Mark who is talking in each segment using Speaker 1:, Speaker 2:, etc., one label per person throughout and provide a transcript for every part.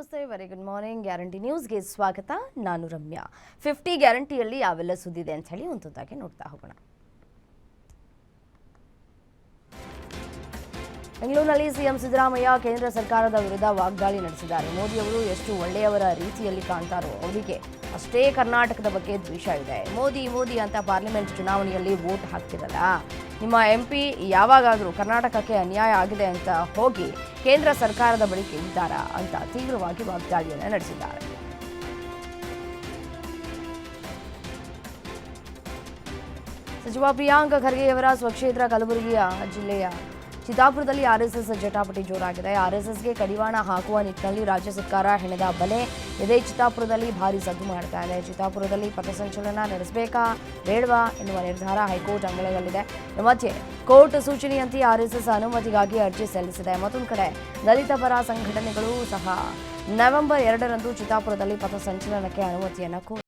Speaker 1: ನಮಸ್ತೆ, very good morning. Guarantee ನ್ಯೂಸ್ಗೆ ಸ್ವಾಗತ. ನಾನು ರಮ್ಯಾ. 50 ಗ್ಯಾರಂಟಿಯಲ್ಲಿ ಯಾವೆಲ್ಲ ಸುದ್ದಿದೆ ಅಂತ ಹೇಳಿ ಒಂದೊಂದಾಗಿ ನೋಡ್ತಾ ಹೋಗೋಣ. ಬೆಂಗಳೂರಿನಲ್ಲಿ ಸಿಎಂ ಸಿದ್ದರಾಮಯ್ಯ ಕೇಂದ್ರ ಸರ್ಕಾರದ ವಿರುದ್ಧ ವಾಗ್ದಾಳಿ ನಡೆಸಿದ್ದಾರೆ. ಮೋದಿಯವರು ಎಷ್ಟು ಒಳ್ಳೆಯವರ ರೀತಿಯಲ್ಲಿ ಕಾಣ್ತಾರೋ ಅವರಿಗೆ ಅಷ್ಟೇ ಕರ್ನಾಟಕದ ಬಗ್ಗೆ ದ್ವೇಷ ಇದೆ. ಮೋದಿ ಮೋದಿ ಅಂತ ಪಾರ್ಲಿಮೆಂಟ್ ಚುನಾವಣೆಯಲ್ಲಿ ವೋಟ್ ಹಾಕ್ತಿರಲ್ಲ, ನಿಮ್ಮ MP ಯಾವಾಗಾದರೂ ಕರ್ನಾಟಕಕ್ಕೆ ಅನ್ಯಾಯ ಆಗಿದೆ ಅಂತ ಹೋಗಿ ಕೇಂದ್ರ ಸರ್ಕಾರದ ಬಳಿ ಕೇಳಿದ್ದಾರಾ ಅಂತ ತೀವ್ರವಾಗಿ ವಾಗ್ದಾಳಿಯನ್ನು ನಡೆಸಿದ್ದಾರೆ. ಸಚಿವ ಪ್ರಿಯಾಂಕ್ ಖರ್ಗೆಯವರ ಸ್ವಕ್ಷೇತ್ರ ಕಲಬುರಗಿಯ ಜಿಲ್ಲೆಯ ಚಿತ್ತಾಪುರದಲ್ಲಿ RSS ಜಟಾಪಟಿ ಜೋರಾಗಿದೆ. RSSಗೆ ಕಡಿವಾಣ ಹಾಕುವ ನಿಟ್ಟಿನಲ್ಲಿ ರಾಜ್ಯ ಸರ್ಕಾರ ಹೆಣೆದ ಬಲೆ ಇದೇ ಚಿತ್ತಾಪುರದಲ್ಲಿ ಭಾರಿ ಸದ್ದು ಮಾಡ್ತಾ ಇದೆ. ಚಿತ್ತಾಪುರದಲ್ಲಿ ಪಥಸಂಚಲನ ನಡೆಸಬೇಕಾ ಬೇಡವಾ ಎನ್ನುವ ನಿರ್ಧಾರ ಹೈಕೋರ್ಟ್ ಅಂಗಳದಲ್ಲಿದೆ. ಮಧ್ಯೆ ಕೋರ್ಟ್ ಸೂಚನೆಯಂತೆ RSS ಅನುಮತಿಗಾಗಿ ಅರ್ಜಿ ಸಲ್ಲಿಸಿದೆ. ಮತ್ತೊಂದು ಕಡೆ ದಲಿತ ಪರ ಸಂಘಟನೆಗಳು ಸಹ ನವೆಂಬರ್ 2ರಂದು ಚಿತ್ತಾಪುರದಲ್ಲಿ ಪಥಸಂಚಲನಕ್ಕೆ ಅನುಮತಿಯನ್ನು ಕೋರಿವೆ.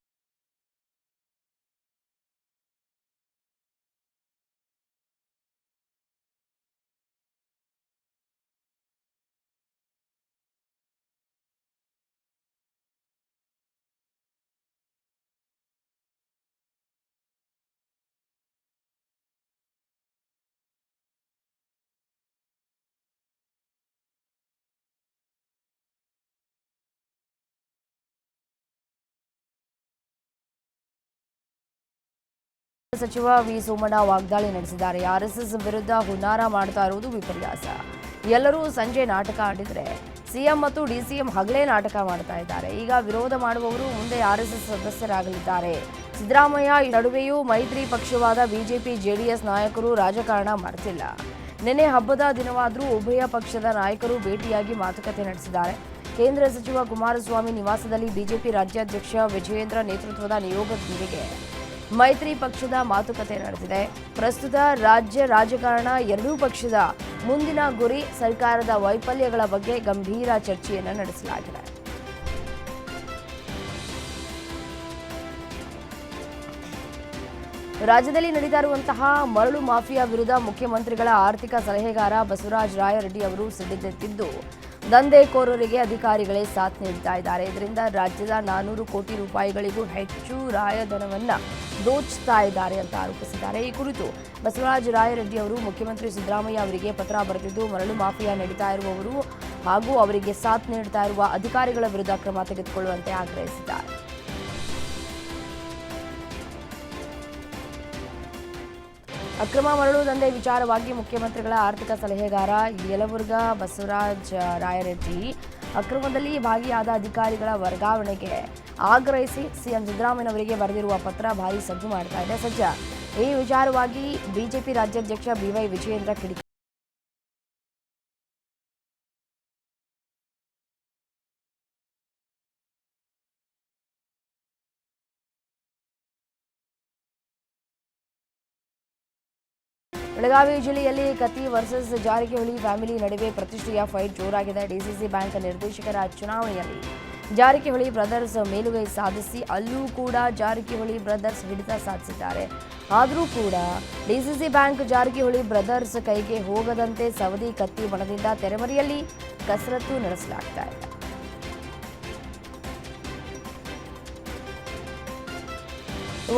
Speaker 1: ಸಚಿವ ವಿ ಸೋಮಣ್ಣ ವಾಗ್ದಾಳಿ ನಡೆಸಿದ್ದಾರೆ. RSS ವಿರುದ್ಧ ಹುನ್ನಾರ ಮಾಡ್ತಾ ಇರುವುದು ವಿಪರ್ಯಾಸ. ಎಲ್ಲರೂ ಸಂಜೆ ನಾಟಕ ಆಡಿದರೆ CM ಮತ್ತು DCM ಹಗಲೇ ನಾಟಕ ಮಾಡ್ತಾ ಇದ್ದಾರೆ. ಈಗ ವಿರೋಧ ಮಾಡುವವರು ಮುಂದೆ RSS ಸದಸ್ಯರಾಗಲಿದ್ದಾರೆ. ಸಿದ್ದರಾಮಯ್ಯ ನಡುವೆಯೂ ಮೈತ್ರಿ ಪಕ್ಷವಾದ BJP JDS ನಾಯಕರು ರಾಜಕಾರಣ ಮಾಡ್ತಿಲ್ಲ. ನಿನ್ನೆ ಹಬ್ಬದ ದಿನವಾದರೂ ಉಭಯ ಪಕ್ಷದ ನಾಯಕರು ಭೇಟಿಯಾಗಿ ಮಾತುಕತೆ ನಡೆಸಿದ್ದಾರೆ. ಕೇಂದ್ರ ಸಚಿವ ಕುಮಾರಸ್ವಾಮಿ ನಿವಾಸದಲ್ಲಿ BJP ರಾಜ್ಯಾಧ್ಯಕ್ಷ ವಿಜಯೇಂದ್ರ ನೇತೃತ್ವದ ನಿಯೋಗದೊಂದಿಗೆ ಮೈತ್ರಿ ಪಕ್ಷದ ಮಾತುಕತೆ ನಡೆದಿದೆ. ಪ್ರಸ್ತುತ ರಾಜ್ಯ ರಾಜಕಾರಣ ಎರಡೂ ಪಕ್ಷದ ಮುಂದಿನ ಗುರಿ ಸರ್ಕಾರದ ವೈಫಲ್ಯಗಳ ಬಗ್ಗೆ ಗಂಭೀರ ಚರ್ಚೆಯನ್ನು ನಡೆಸಲಾಗಿದೆ. ರಾಜ್ಯದಲ್ಲಿ ನಡೀತಾ ಇರುವಂತಹ ಮರಳು ಮಾಫಿಯಾ ವಿರುದ್ಧ ಮುಖ್ಯಮಂತ್ರಿಗಳ ಆರ್ಥಿಕ ಸಲಹೆಗಾರ ಬಸವರಾಜ ರಾಯರೆಡ್ಡಿ ಅವರು ಸಿಡಿದೆದ್ದಿದ್ದು ದಂಧೆಕೋರರಿಗೆ ಅಧಿಕಾರಿಗಳೇ ಸಾಥ್ ನೀಡುತ್ತಾ ಇದ್ದಾರೆ. ಇದರಿಂದ ರಾಜ್ಯದ 400 ಕೋಟಿ ರೂಪಾಯಿಗಳಿಗೂ ಹೆಚ್ಚು ರಾಯಧನವನ್ನು ದೋಚುತ್ತಾ ಇದ್ದಾರೆ ಅಂತ ಆರೋಪಿಸಿದ್ದಾರೆ. ಈ ಕುರಿತು ಬಸವರಾಜ ರಾಯರೆಡ್ಡಿ ಅವರು ಮುಖ್ಯಮಂತ್ರಿ ಸಿದ್ದರಾಮಯ್ಯ ಅವರಿಗೆ ಪತ್ರ ಬರೆದಿದ್ದು ಮರಳು ಮಾಫಿಯಾ ನಡೀತಾ ಇರುವವರು ಹಾಗೂ ಅವರಿಗೆ ಸಾಥ್ ನೀಡುತ್ತಾ ಇರುವ ಅಧಿಕಾರಿಗಳ ವಿರುದ್ಧ ಕ್ರಮ ತೆಗೆದುಕೊಳ್ಳುವಂತೆ ಆಗ್ರಹಿಸಿದ್ದಾರೆ. ಅಕ್ರಮ ಮರಳು ದಂಧೆ ವಿಚಾರವಾಗಿ ಮುಖ್ಯಮಂತ್ರಿಗಳ ಆರ್ಥಿಕ ಸಲಹೆಗಾರ ಯಲಬುರ್ಗಾ ಬಸವರಾಜ ರಾಯರೆಡ್ಡಿ ಅಕ್ರಮದಲ್ಲಿ ಭಾಗಿಯಾದ ಅಧಿಕಾರಿಗಳ ವರ್ಗಾವಣೆಗೆ ಆಗ್ರಹಿಸಿ ಸಿಎಂ ಸಿದ್ದರಾಮಯ್ಯನವರಿಗೆ ಬರೆದಿರುವ ಪತ್ರ ಭಾರೀ ಸದ್ದು ಮಾಡ್ತಾ ಇದೆ. ಸದ್ಯ ಈ ವಿಚಾರವಾಗಿ BJP ರಾಜ್ಯಾಧ್ಯಕ್ಷ BY ವಿಜಯೇಂದ್ರ ಕಿಡಿಕಾರಿದ್ದಾರೆ. ಬೆಳಗಾವಿ ಜಿಲ್ಲೆಯಲ್ಲಿ ಕತ್ತಿ ವರ್ಸಸ್ ಜಾರಕಿಹೊಳಿ ಫ್ಯಾಮಿಲಿ ನಡುವೆ ಪ್ರತಿಷ್ಠೆಯ ಫೈಟ್ ಜೋರಾಗಿದೆ. DCC ಬ್ಯಾಂಕ್ ನಿರ್ದೇಶಕರ ಚುನಾವಣೆಯಲ್ಲಿ ಜಾರಕಿಹೊಳಿ ಬ್ರದರ್ಸ್ ಮೇಲುಗೈ ಸಾಧಿಸಿ ಅಲ್ಲೂ ಕೂಡ ಜಾರಕಿಹೊಳಿ ಬ್ರದರ್ಸ್ ಹಿಡಿತ ಸಾಧಿಸಿದ್ದಾರೆ. ಆದರೂ ಕೂಡ DCC ಬ್ಯಾಂಕ್ ಜಾರಕಿಹೊಳಿ ಬ್ರದರ್ಸ್ ಕೈಗೆ ಹೋಗದಂತೆ ಸವದಿ ಕತ್ತಿ ಬಣದಿಂದ ತೆರೆಮರೆಯಲ್ಲಿ ಕಸರತ್ತು ನಡೆಸಲಾಗ್ತಾ ಇದೆ.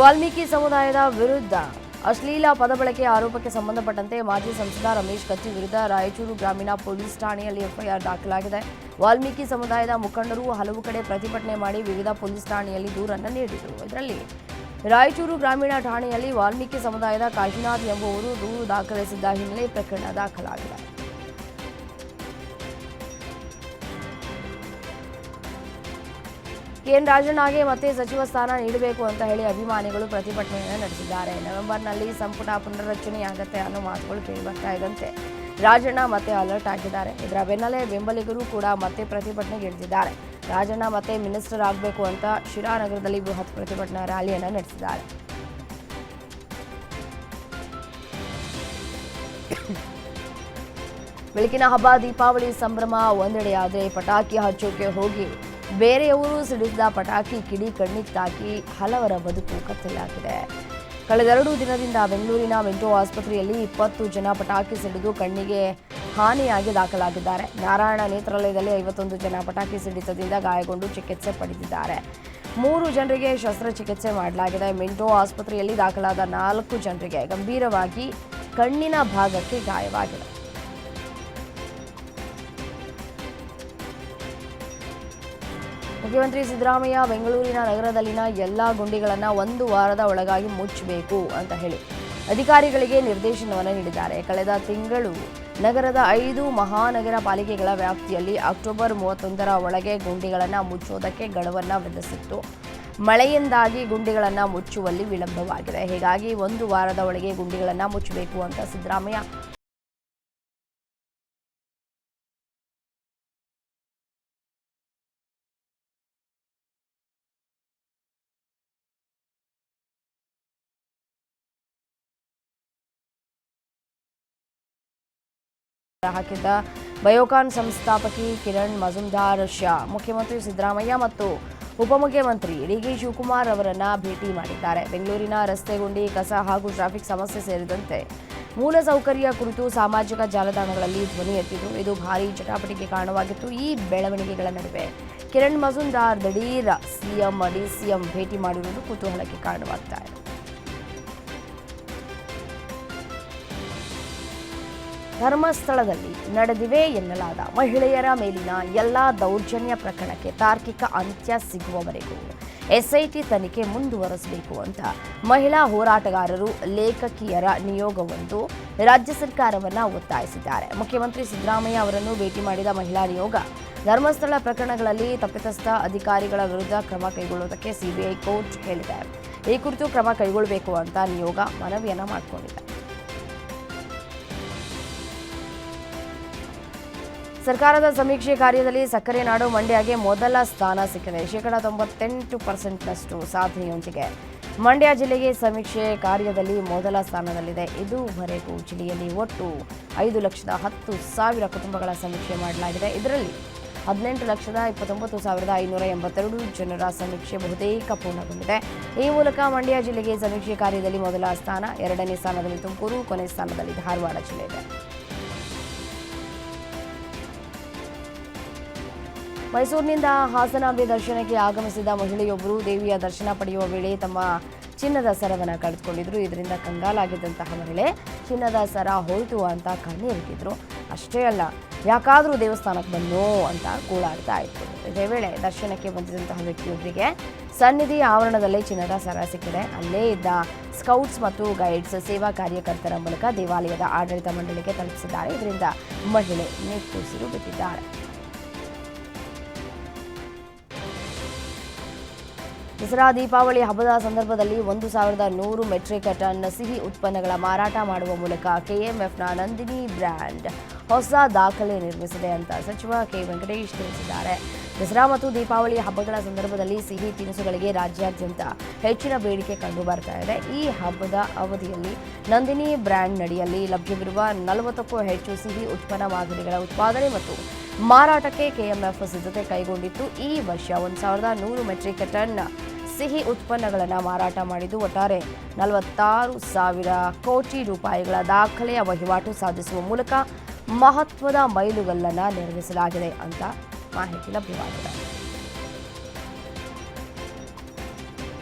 Speaker 1: ವಾಲ್ಮೀಕಿ ಸಮುದಾಯದ ವಿರುದ್ಧ ಅಶ್ಲೀಲ ಪದ ಬಳಕೆ ಆರೋಪಕ್ಕೆ ಸಂಬಂಧಪಟ್ಟಂತೆ ಮಾಜಿ ಸಂಸದ ರಮೇಶ್ ಕತ್ತಿ ವಿರುದ್ಧ ರಾಯಚೂರು ಗ್ರಾಮೀಣ ಪೊಲೀಸ್ ಠಾಣೆಯಲ್ಲಿ FIR ದಾಖಲಾಗಿದೆ. ವಾಲ್ಮೀಕಿ ಸಮುದಾಯದ ಮುಖಂಡರು ಹಲವು ಕಡೆ ಪ್ರತಿಭಟನೆ ಮಾಡಿ ವಿವಿಧ ಪೊಲೀಸ್ ಠಾಣೆಯಲ್ಲಿ ದೂರನ್ನು ನೀಡಿದರು. ಇದರಲ್ಲಿ ರಾಯಚೂರು ಗ್ರಾಮೀಣ ಠಾಣೆಯಲ್ಲಿ ವಾಲ್ಮೀಕಿ ಸಮುದಾಯದ ಕಾಶಿನಾಥ್ ಎಂಬುವರು ದೂರು ದಾಖಲಿಸಿದ್ದ ಹಿನ್ನೆಲೆ ಪ್ರಕರಣ ದಾಖಲಾಗಿದೆ. KN ರಾಜಣ್ಣಗೆ ಮತ್ತೆ ಸಚಿವ ಸ್ಥಾನ ನೀಡಬೇಕು ಅಂತ ಹೇಳಿ ಅಭಿಮಾನಿಗಳು ಪ್ರತಿಭಟನೆಯನ್ನು ನಡೆಸಿದ್ದಾರೆ. ನವೆಂಬರ್ನಲ್ಲಿ ಸಂಪುಟ ಪುನರ್ರಚನೆಯಾಗತ್ತೆ ಅನ್ನೋ ಮಾತುಗಳು ಕೇಳಿಬರ್ತಾ ಇದ್ದಂತೆ ರಾಜಣ್ಣ ಮತ್ತೆ ಅಲರ್ಟ್ ಆಗಿದ್ದಾರೆ. ಇದರ ಬೆನ್ನಲ್ಲೇ ಬೆಂಬಲಿಗರು ಕೂಡ ಮತ್ತೆ ಪ್ರತಿಭಟನೆಗೆ ಇಳಿದಿದ್ದಾರೆ. ರಾಜಣ್ಣ ಮತ್ತೆ ಮಿನಿಸ್ಟರ್ ಆಗಬೇಕು ಅಂತ ಶಿರಾನಗರದಲ್ಲಿ ಬೃಹತ್ ಪ್ರತಿಭಟನಾ ರ್ಯಾಲಿಯನ್ನು ನಡೆಸಿದ್ದಾರೆ. ಬೆಳಕಿನ ಹಬ್ಬ ದೀಪಾವಳಿ ಸಂಭ್ರಮ ಒಂದೆಡೆಯಾದರೆ ಪಟಾಕಿ ಹಚ್ಚೋಕೆ ಹೋಗಿ ಬೇರೆಯವರು ಸಿಡಿಸಿದ ಪಟಾಕಿ ಕಿಡಿ ಕಣ್ಣಿಗೆ ತಾಕಿ ಹಲವರ ಬದುಕು ಕತ್ತಲಾಗಿದೆ. ಕಳೆದ 2 ದಿನದಿಂದ ಬೆಂಗಳೂರಿನ ಮೆಂಟೋ ಆಸ್ಪತ್ರೆಯಲ್ಲಿ 20 ಜನ ಪಟಾಕಿ ಸಿಡಿದು ಕಣ್ಣಿಗೆ ಹಾನಿಯಾಗಿ ದಾಖಲಾಗಿದ್ದಾರೆ. ನಾರಾಯಣ ನೇತ್ರಾಲಯದಲ್ಲಿ 51 ಜನ ಪಟಾಕಿ ಸಿಡಿತದಿಂದ ಗಾಯಗೊಂಡು ಚಿಕಿತ್ಸೆ ಪಡೆದಿದ್ದಾರೆ. 3 ಜನರಿಗೆ ಶಸ್ತ್ರಚಿಕಿತ್ಸೆ ಮಾಡಲಾಗಿದೆ. ಮಿಂಟೋ ಆಸ್ಪತ್ರೆಯಲ್ಲಿ ದಾಖಲಾದ 4 ಜನರಿಗೆ ಗಂಭೀರವಾಗಿ ಕಣ್ಣಿನ ಭಾಗಕ್ಕೆ ಗಾಯವಾಗಿದೆ. ಮುಖ್ಯಮಂತ್ರಿ ಸಿದ್ದರಾಮಯ್ಯ ಬೆಂಗಳೂರಿನ ನಗರದಲ್ಲಿನ ಎಲ್ಲಾ ಗುಂಡಿಗಳನ್ನು 1 ವಾರದ ಒಳಗಾಗಿ ಮುಚ್ಚಬೇಕು ಅಂತ ಹೇಳಿ ಅಧಿಕಾರಿಗಳಿಗೆ ನಿರ್ದೇಶನವನ್ನು ನೀಡಿದ್ದಾರೆ. ಕಳೆದ ತಿಂಗಳು ನಗರದ 5 ಮಹಾನಗರ ಪಾಲಿಕೆಗಳ ವ್ಯಾಪ್ತಿಯಲ್ಲಿ ಅಕ್ಟೋಬರ್ 31ರ ಒಳಗೆ ಗುಂಡಿಗಳನ್ನು ಮುಚ್ಚುವುದಕ್ಕೆ ಗಡುವನ್ನು ವಿಧಿಸಿತ್ತು. ಮಳೆಯಿಂದಾಗಿ ಗುಂಡಿಗಳನ್ನು ಮುಚ್ಚುವಲ್ಲಿ ವಿಳಂಬವಾಗಿದೆ. ಹೀಗಾಗಿ 1 ವಾರದ ಒಳಗೆ ಗುಂಡಿಗಳನ್ನು ಮುಚ್ಚಬೇಕು ಅಂತ ಸಿದ್ದರಾಮಯ್ಯ ಹಾಕಿದ್ದ ಬಯೋಕಾನ್ ಸಂಸ್ಥಾಪಕಿ ಕಿರಣ್ ಮಜುಂದಾರ್ ಶಾ ಮುಖ್ಯಮಂತ್ರಿ ಸಿದ್ದರಾಮಯ್ಯ ಮತ್ತು ಉಪಮುಖ್ಯಮಂತ್ರಿ ಡಿಕೆ ಶಿವಕುಮಾರ್ ಅವರನ್ನ ಭೇಟಿ ಮಾಡಿದ್ದಾರೆ. ಬೆಂಗಳೂರಿನ ರಸ್ತೆ ಗುಂಡಿ, ಕಸ ಹಾಗೂ ಟ್ರಾಫಿಕ್ ಸಮಸ್ಯೆ ಸೇರಿದಂತೆ ಮೂಲಸೌಕರ್ಯ ಕುರಿತು ಸಾಮಾಜಿಕ ಜಾಲತಾಣಗಳಲ್ಲಿ ಧ್ವನಿ ಎತ್ತಿದ್ದು ಇದು ಭಾರೀ ಜಟಾಪಟಿಗೆ ಕಾರಣವಾಗಿತ್ತು. ಈ ಬೆಳವಣಿಗೆಗಳ ನಡುವೆ ಕಿರಣ್ ಮಜುಂದಾರ್ ದಿಢೀರ್ ಸಿಎಂ ಡಿಸಿಎಂ ಭೇಟಿ ಮಾಡಿರುವುದು ಕುತೂಹಲಕ್ಕೆ ಕಾರಣವಾಗ್ತಾ ಇದೆ. ಧರ್ಮಸ್ಥಳದಲ್ಲಿ ನಡೆದಿವೆ ಎನ್ನಲಾದ ಮಹಿಳೆಯರ ಮೇಲಿನ ಎಲ್ಲ ದೌರ್ಜನ್ಯ ಪ್ರಕರಣಕ್ಕೆ ತಾರ್ಕಿಕ ಅಂತ್ಯ ಸಿಗುವವರೆಗೂ ಎಸ್ಐಟಿ ತನಿಖೆ ಮುಂದುವರೆಸಬೇಕು ಅಂತ ಮಹಿಳಾ ಹೋರಾಟಗಾರರು ಲೇಖಕಿಯರ ನಿಯೋಗವೊಂದು ರಾಜ್ಯ ಸರ್ಕಾರವನ್ನು ಒತ್ತಾಯಿಸಿದ್ದಾರೆ. ಮುಖ್ಯಮಂತ್ರಿ ಸಿದ್ದರಾಮಯ್ಯ ಅವರನ್ನು ಭೇಟಿ ಮಾಡಿದ ಮಹಿಳಾ ನಿಯೋಗ ಧರ್ಮಸ್ಥಳ ಪ್ರಕರಣಗಳಲ್ಲಿ ತಪ್ಪಿತಸ್ಥ ಅಧಿಕಾರಿಗಳ ವಿರುದ್ಧ ಕ್ರಮ ಕೈಗೊಳ್ಳುವುದಕ್ಕೆ ಸಿಬಿಐ ಕೋರ್ಟ್ ಹೇಳಿದೆ. ಈ ಕುರಿತು ಕ್ರಮ ಕೈಗೊಳ್ಳಬೇಕು ಅಂತ ನಿಯೋಗ ಮನವಿಯನ್ನು ಮಾಡಿಕೊಂಡಿದೆ. ಸರ್ಕಾರದ ಸಮೀಕ್ಷೆ ಕಾರ್ಯದಲ್ಲಿ ಸಕ್ಕರೆ ನಾಡು ಮಂಡ್ಯಗೆ ಮೊದಲ ಸ್ಥಾನ ಸಿಕ್ಕಿದೆ. 98% ಸಾಧನೆಯೊಂದಿಗೆ ಮಂಡ್ಯ ಜಿಲ್ಲೆಗೆ ಸಮೀಕ್ಷೆ ಕಾರ್ಯದಲ್ಲಿ ಮೊದಲ ಸ್ಥಾನದಲ್ಲಿದೆ. ಇದುವರೆಗೂ ಜಿಲ್ಲೆಯಲ್ಲಿ ಒಟ್ಟು 5,10,000 ಕುಟುಂಬಗಳ ಸಮೀಕ್ಷೆ ಮಾಡಲಾಗಿದೆ. ಇದರಲ್ಲಿ 18,29,582 ಜನರ ಸಮೀಕ್ಷೆ ಬಹುತೇಕ ಪೂರ್ಣಗೊಂಡಿದೆ. ಈ ಮೂಲಕ ಮಂಡ್ಯ ಜಿಲ್ಲೆಗೆ ಸಮೀಕ್ಷೆ ಕಾರ್ಯದಲ್ಲಿ ಮೊದಲ ಸ್ಥಾನ, 2ನೇ ಸ್ಥಾನದಲ್ಲಿ ತುಮಕೂರು, ಕೊನೆ ಸ್ಥಾನದಲ್ಲಿ ಧಾರವಾಡ ಜಿಲ್ಲೆ ಇದೆ. ಮೈಸೂರಿನಿಂದ ಹಾಸನಾಂಬೆ ದರ್ಶನಕ್ಕೆ ಆಗಮಿಸಿದ ಮಹಿಳೆಯೊಬ್ಬರು ದೇವಿಯ ದರ್ಶನ ಪಡೆಯುವ ವೇಳೆ ತಮ್ಮ ಚಿನ್ನದ ಸರವನ್ನು ಕಳೆದುಕೊಂಡಿದ್ರು. ಇದರಿಂದ ಕಂಗಾಲಾಗಿದ್ದಂತಹ ಮಹಿಳೆ ಚಿನ್ನದ ಸರ ಹೋಯಿತು ಅಂತ ಕಣ್ಣೀರಿಟ್ಟಿದ್ರು. ಅಷ್ಟೇ ಅಲ್ಲ, ಯಾಕಾದರೂ ದೇವಸ್ಥಾನಕ್ಕೆ ಬಂದೋ ಅಂತ ಕೂಳಾಡ್ತಾ ಇತ್ತು. ಇದೇ ವೇಳೆ ದರ್ಶನಕ್ಕೆ ಬಂದಿದ್ದಂತಹ ವ್ಯಕ್ತಿಯೊಬ್ಬರಿಗೆ ಸನ್ನಿಧಿ ಆವರಣದಲ್ಲೇ ಚಿನ್ನದ ಸರ ಸಿಕ್ಕಿದೆ. ಅಲ್ಲೇ ಇದ್ದ ಸ್ಕೌಟ್ಸ್ ಮತ್ತು ಗೈಡ್ಸ್ ಸೇವಾ ಕಾರ್ಯಕರ್ತರ ಮೂಲಕ ದೇವಾಲಯದ ಆಡಳಿತ ಮಂಡಳಿಗೆ ತಲುಪಿಸಿದ್ದಾರೆ. ಇದರಿಂದ ಮಹಿಳೆ ನಿಟ್ಟುಸಿರು ಬಿಟ್ಟಿದ್ದಾರೆ. ದಸರಾ ದೀಪಾವಳಿ ಹಬ್ಬದ ಸಂದರ್ಭದಲ್ಲಿ 1,100 ಮೆಟ್ರಿಕ್ ಟನ್ ಸಿಹಿ ಉತ್ಪನ್ನಗಳ ಮಾರಾಟ ಮಾಡುವ ಮೂಲಕ ಕೆಎಂಎಫ್ನ ನಂದಿನಿ ಬ್ರ್ಯಾಂಡ್ ಹೊಸ ದಾಖಲೆ ನಿರ್ಮಿಸಿದೆ ಅಂತ ಸಚಿವ ಕೆ ವೆಂಕಟೇಶ್ ತಿಳಿಸಿದ್ದಾರೆ. ದಸರಾ ಮತ್ತು ದೀಪಾವಳಿ ಹಬ್ಬಗಳ ಸಂದರ್ಭದಲ್ಲಿ ಸಿಹಿ ತಿನಿಸುಗಳಿಗೆ ರಾಜ್ಯಾದ್ಯಂತ ಹೆಚ್ಚಿನ ಬೇಡಿಕೆ ಕಂಡು ಬರ್ತಾ ಇದೆ. ಈ ಹಬ್ಬದ ಅವಧಿಯಲ್ಲಿ ನಂದಿನಿ ಬ್ರ್ಯಾಂಡ್ ನಡಿಯಲ್ಲಿ ಲಭ್ಯವಿರುವ 40ಕ್ಕೂ ಹೆಚ್ಚು ಸಿಹಿ ಉತ್ಪನ್ನ ಮಾದರಿಗಳ ಉತ್ಪಾದನೆ ಮತ್ತು ಮಾರಾಟಕ್ಕೆ ಕೆಎಂಎಫ್ ಸಿದ್ಧತೆ ಕೈಗೊಂಡಿತ್ತು. ಈ ವರ್ಷ 1,100 ಮೆಟ್ರಿಕ್ ಟನ್ ಸಿಹಿ ಉತ್ಪನ್ನಗಳನ್ನು ಮಾರಾಟ ಮಾಡಿದ್ದು ಒಟ್ಟಾರೆ 46,000 ಕೋಟಿ ರೂಪಾಯಿಗಳ ದಾಖಲೆಯ ವಹಿವಾಟು ಸಾಧಿಸುವ ಮೂಲಕ ಮಹತ್ವದ ಮೈಲುಗಲ್ಲನ್ನು ನಿರ್ಮಿಸಲಾಗಿದೆ ಅಂತ ಮಾಹಿತಿ ಲಭ್ಯವಾಗಿದೆ.